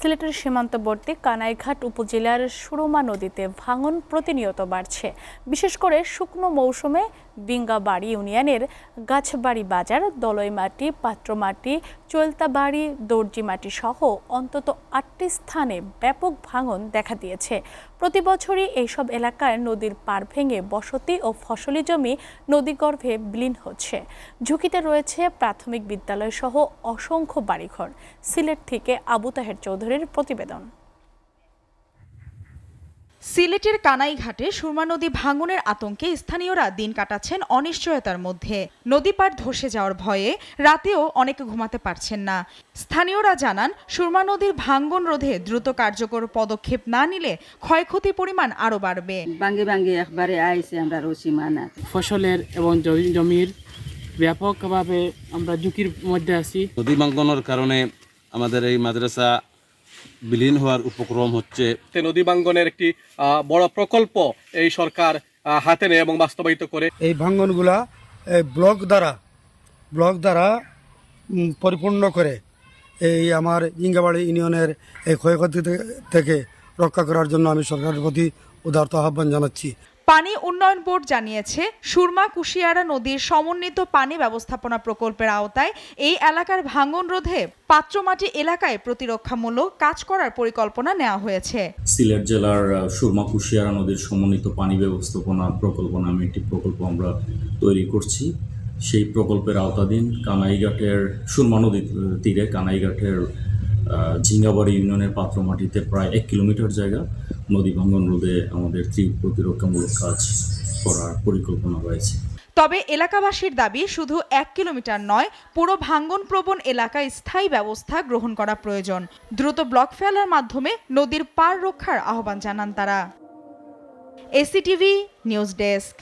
সিলেটের সীমান্তবর্তী কানাইঘাট উপজেলার সুরমা নদীতে ভাঙন প্রতিনিয়ত বাড়ছে। বিশেষ করে শুকনো মৌসুমে বিঙ্গাবাড়ি ইউনিয়নের গাছবাড়ি বাজার, দলইমাটি, পাত্রমাটি, চৈলতাবাড়ি, দর্জিমাটি সহ অন্তত ৮টি স্থানে ব্যাপক ভাঙন দেখা দিয়েছে। প্রতি বছরই এইসব এলাকায় নদীর পাড় ভেঙে বসতি ও ফসলি জমি নদীগর্ভে বিলীন হচ্ছে। ঝুঁকিতে রয়েছে প্রাথমিক বিদ্যালয় সহ অসংখ্য বাড়িঘর। সিলেট থেকে আবু তাহের চৌধুরীর প্রতিবেদন। সিলেটের কানাইঘাটে সুরমা নদী ভাঙনের আতঙ্কে স্থানীয়রা দিন কাটাচ্ছেন অনিশ্চয়তার মধ্যে। নদী পাড় ধসে যাওয়ার ভয়ে রাতেও অনেকে ঘুমাতে পারছেন না। স্থানীয়রা জানান, সুরমা নদীর ভাঙন রোধে দ্রুত কার্যকর পদক্ষেপ না নিলে ক্ষয়ক্ষতির পরিমাণ আরো বাড়বে। ভাঙ্গে ভাঙ্গে একবারে আইছে আমরা সীমানা। ফসলের এবং জমির ব্যাপকভাবে আমরা ঝুঁকির মধ্যে আছি। নদী ভাঙনের কারণে আমাদের এই মাদ্রাসা বিলীন হওয়ার উপক্রম হচ্ছে। নদী ভাঙনের একটি বড় প্রকল্প এই সরকার হাতে নেয় এবং বাস্তবায়িত করে। এই ভাঙনগুলা ব্লক দ্বারা পরিপূর্ণ করে এই আমার ইঙ্গাবাড়ি ইউনিয়নের এই ক্ষয়ক্ষতি থেকে রক্ষা করার জন্য আমি সরকারের প্রতি উদারত আহ্বান জানাচ্ছি। পানি উন্নয়ন বোর্ড জানিয়েছে, সুরমা কুশিয়ারা নদীর সমন্বিত পানি ব্যবস্থাপনা প্রকল্পের আওতায় এই এলাকার ভাঙন রোধে পাত্রমাটি এলাকায় প্রতিরক্ষামূলক কাজ করার পরিকল্পনা নেওয়া হয়েছে। সিলেট জেলার সুরমা কুশিয়ারা নদীর সমন্বিত পানি ব্যবস্থাপনা প্রকল্প নামে একটি প্রকল্প আমরা তৈরি করছি। সেই প্রকল্পের আওতাধীন কানাইঘাটের সুরমা নদীর তীরে কানাইঘাটের ঝিঙ্গাবাড়ি ইউনিয়নের পাত্রমাটিতে প্রায় 1 কিলোমিটার জায়গা নদী ভাঙন রোধে আমাদের প্রতিরক্ষামূলক কাজ করার পরিকল্পনা রয়েছে। তবে এলাকাবাসীর দাবি, শুধু 1 কিলোমিটার নয়, পুরো ভাঙন প্রবণ এলাকায় স্থায়ী ব্যবস্থা গ্রহণ করা প্রয়োজন। দ্রুত ব্লক ফেলার মাধ্যমে নদীর পাড় রক্ষার আহ্বান জানান তারা। এসিটিভি নিউজ ডেস্ক।